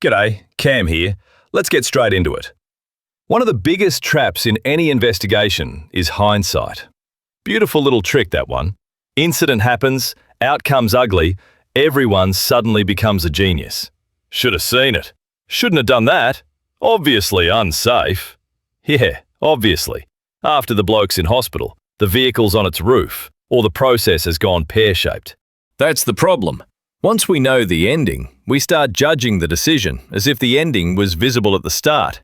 G'day, Cam here. Let's get straight into it. One of the biggest traps in any investigation is hindsight. Beautiful little trick, that one. Incident happens, outcome's ugly, everyone suddenly becomes a genius. Should have seen it. Shouldn't have done that. Obviously unsafe. Yeah, obviously. After the bloke's in hospital, the vehicle's on its roof, or the process has gone pear-shaped. That's the problem. Once we know the ending, we start judging the decision as if the ending was visible at the start.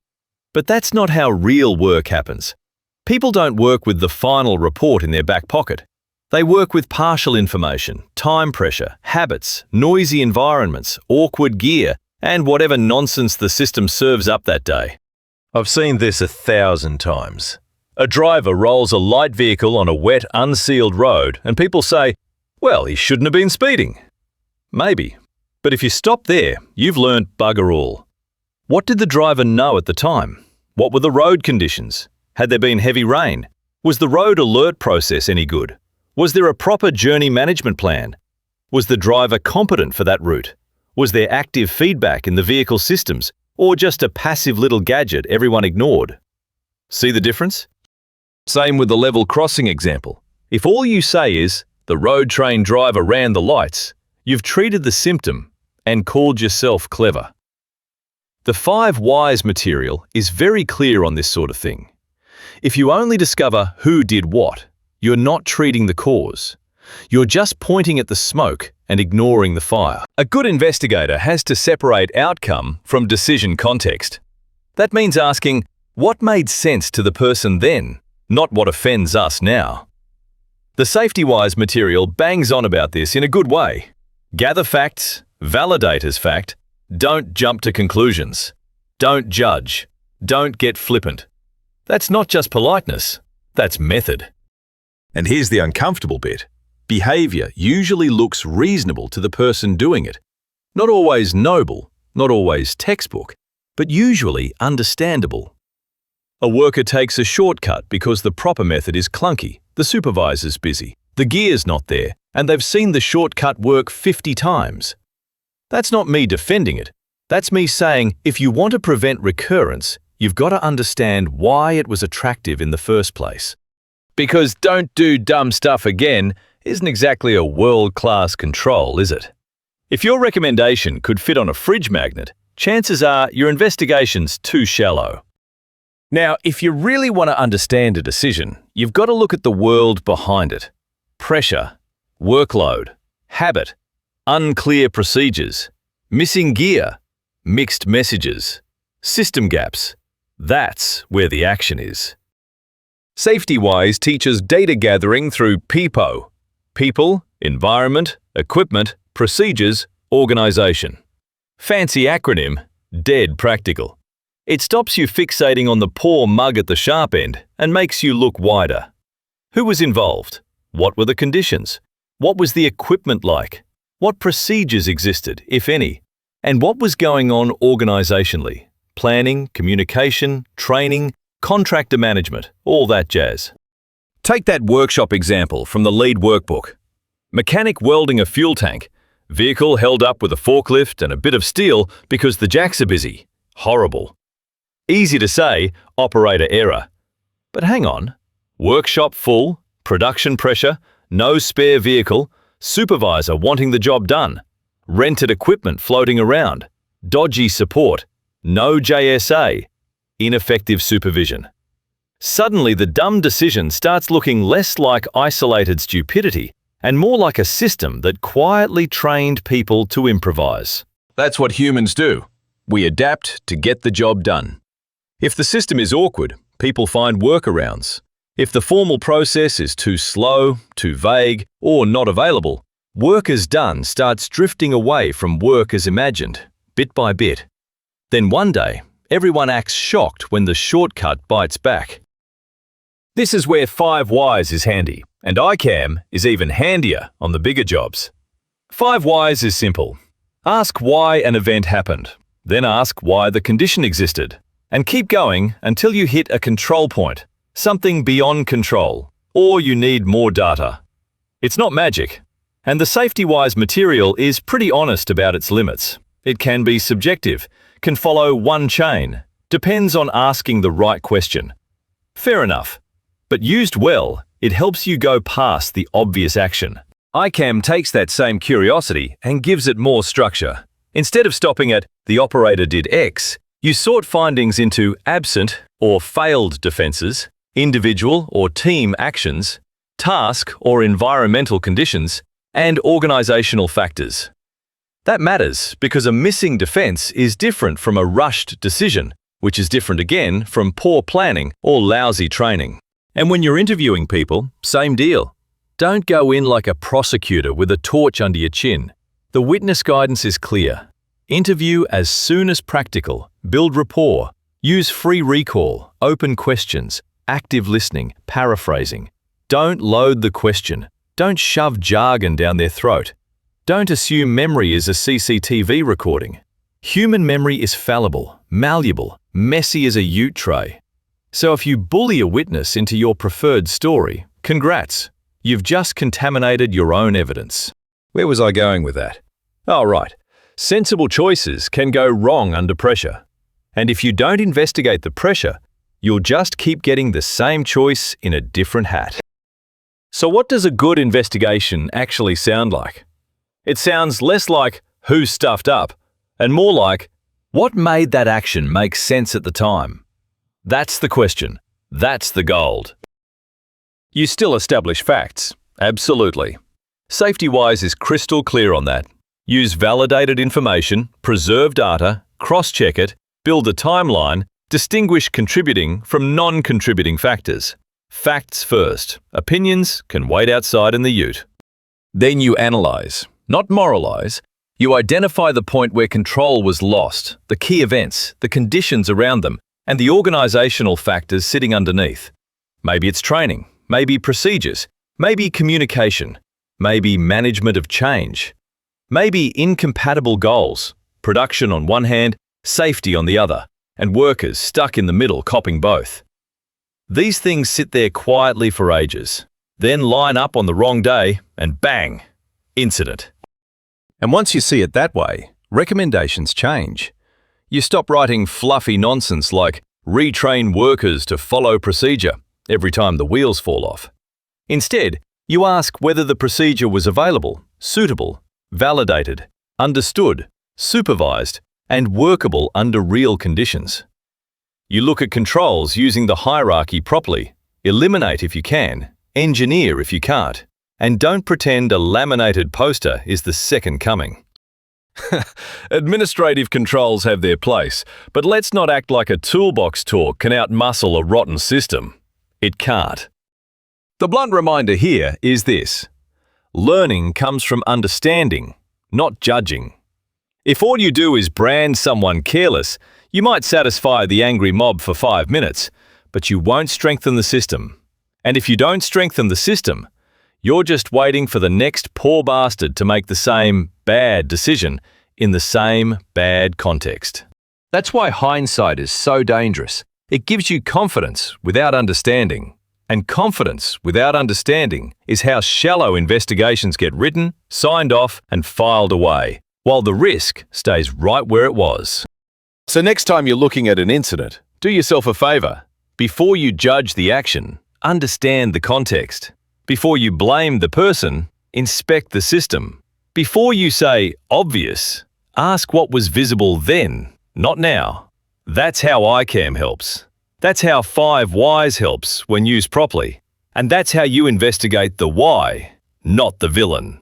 But that's not how real work happens. People don't work with the final report in their back pocket. They work with partial information, time pressure, habits, noisy environments, awkward gear, and whatever nonsense the system serves up that day. I've seen this 1,000 times. A driver rolls a light vehicle on a wet, unsealed road, and people say, "Well, he shouldn't have been speeding." Maybe. But if you stop there, you've learnt bugger all. What did the driver know at the time? What were the road conditions? Had there been heavy rain? Was the road alert process any good? Was there a proper journey management plan? Was the driver competent for that route? Was there active feedback in the vehicle systems, or just a passive little gadget everyone ignored? See the difference? Same with the level crossing example. If all you say is, "The road train driver ran the lights," you've treated the symptom and called yourself clever. The 5 whys material is very clear on this sort of thing. If you only discover who did what, you're not treating the cause. You're just pointing at the smoke and ignoring the fire. A good investigator has to separate outcome from decision context. That means asking, what made sense to the person then, not what offends us now? The safety whys material bangs on about this in a good way. Gather facts, validate as fact, don't jump to conclusions. Don't judge. Don't get flippant. That's not just politeness, that's method. And here's the uncomfortable bit. Behaviour usually looks reasonable to the person doing it. Not always noble, not always textbook, but usually understandable. A worker takes a shortcut because the proper method is clunky, the supervisor's busy, the gear's not there, and they've seen the shortcut work 50 times. That's not me defending it. That's me saying if you want to prevent recurrence, you've got to understand why it was attractive in the first place. Because "don't do dumb stuff again" isn't exactly a world-class control, is it? If your recommendation could fit on a fridge magnet, chances are your investigation's too shallow. Now, if you really want to understand a decision, you've got to look at the world behind it. Pressure, workload, habit, unclear procedures, missing gear, mixed messages, system gaps. That's where the action is. SafetyWise teaches data gathering through PEPO: people, environment, equipment, procedures, organization. Fancy acronym, dead practical. It stops you fixating on the poor mug at the sharp end and makes you look wider. Who was involved? What were the conditions? What was the equipment like? What procedures existed, if any? And what was going on organisationally? Planning, communication, training, contractor management, all that jazz. Take that workshop example from the lead workbook. Mechanic welding a fuel tank. Vehicle held up with a forklift and a bit of steel because the jacks are busy. Horrible. Easy to say, operator error. But hang on. Workshop full, production pressure, no spare vehicle, supervisor wanting the job done, rented equipment floating around, dodgy support, no JSA, ineffective supervision. Suddenly the dumb decision starts looking less like isolated stupidity and more like a system that quietly trained people to improvise. That's what humans do. We adapt to get the job done. If the system is awkward, people find workarounds. If the formal process is too slow, too vague, or not available, work as done starts drifting away from work as imagined, bit by bit. Then one day, everyone acts shocked when the shortcut bites back. This is where 5 whys is handy, and ICAM is even handier on the bigger jobs. 5 whys is simple. Ask why an event happened, then ask why the condition existed, and keep going until you hit a control point, something beyond control, or you need more data. It's not magic, and the SafetyWise material is pretty honest about its limits. It can be subjective. can follow one chain, depends on asking the right question. Fair enough. But used well, it helps you go past the obvious action. ICAM takes that same curiosity and gives it more structure. Instead of stopping at "the operator did X," you sort findings into absent or failed defenses, individual or team actions, task or environmental conditions, and organizational factors. That matters because a missing defense is different from a rushed decision, which is different again from poor planning or lousy training. And when you're interviewing people, same deal. Don't go in like a prosecutor with a torch under your chin. The witness guidance is clear. Interview as soon as practical, build rapport, use free recall, open questions, active listening, paraphrasing. Don't load the question. Don't shove jargon down their throat. Don't assume memory is a CCTV recording. Human memory is fallible, malleable, messy as a ute tray. So if you bully a witness into your preferred story, congrats. You've just contaminated your own evidence. Where was I going with that? Oh, right. Sensible choices can go wrong under pressure. And if you don't investigate the pressure, you'll just keep getting the same choice in a different hat. So what does a good investigation actually sound like? It sounds less like "who stuffed up" and more like "what made that action make sense at the time?" That's the question. That's the gold. You still establish facts. Absolutely. Safety-wise is crystal clear on that. Use validated information, preserve data, cross-check it, build a timeline, distinguish contributing from non-contributing factors. Facts first. Opinions can wait outside in the ute. Then you analyze, not moralize. You identify the point where control was lost, the key events, the conditions around them, and the organizational factors sitting underneath. Maybe it's training, maybe procedures, maybe communication, maybe management of change, maybe incompatible goals, production on one hand, safety on the other, and workers stuck in the middle copping both. These things sit there quietly for ages, then line up on the wrong day, and bang, incident. And once you see it that way, recommendations change. You stop writing fluffy nonsense like "retrain workers to follow procedure" every time the wheels fall off. Instead, you ask whether the procedure was available, suitable, validated, understood, supervised, and workable under real conditions. You look at controls using the hierarchy properly, eliminate if you can, engineer if you can't, and don't pretend a laminated poster is the second coming. Administrative controls have their place, but let's not act like a toolbox talk can outmuscle a rotten system. It can't. The blunt reminder here is this: learning comes from understanding, not judging. If all you do is brand someone careless, you might satisfy the angry mob for 5 minutes, but you won't strengthen the system. And if you don't strengthen the system, you're just waiting for the next poor bastard to make the same bad decision in the same bad context. That's why hindsight is so dangerous. It gives you confidence without understanding. And confidence without understanding is how shallow investigations get written, signed off, and filed away, while the risk stays right where it was. So next time you're looking at an incident, do yourself a favor. Before you judge the action, understand the context. Before you blame the person, inspect the system. Before you say "obvious," ask what was visible then, not now. That's how ICAM helps. That's how 5 whys helps when used properly. And that's how you investigate the why, not the villain.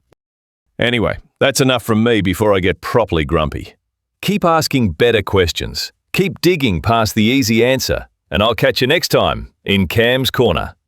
Anyway, that's enough from me before I get properly grumpy. Keep asking better questions. Keep digging past the easy answer. And I'll catch you next time in Cam's Corner.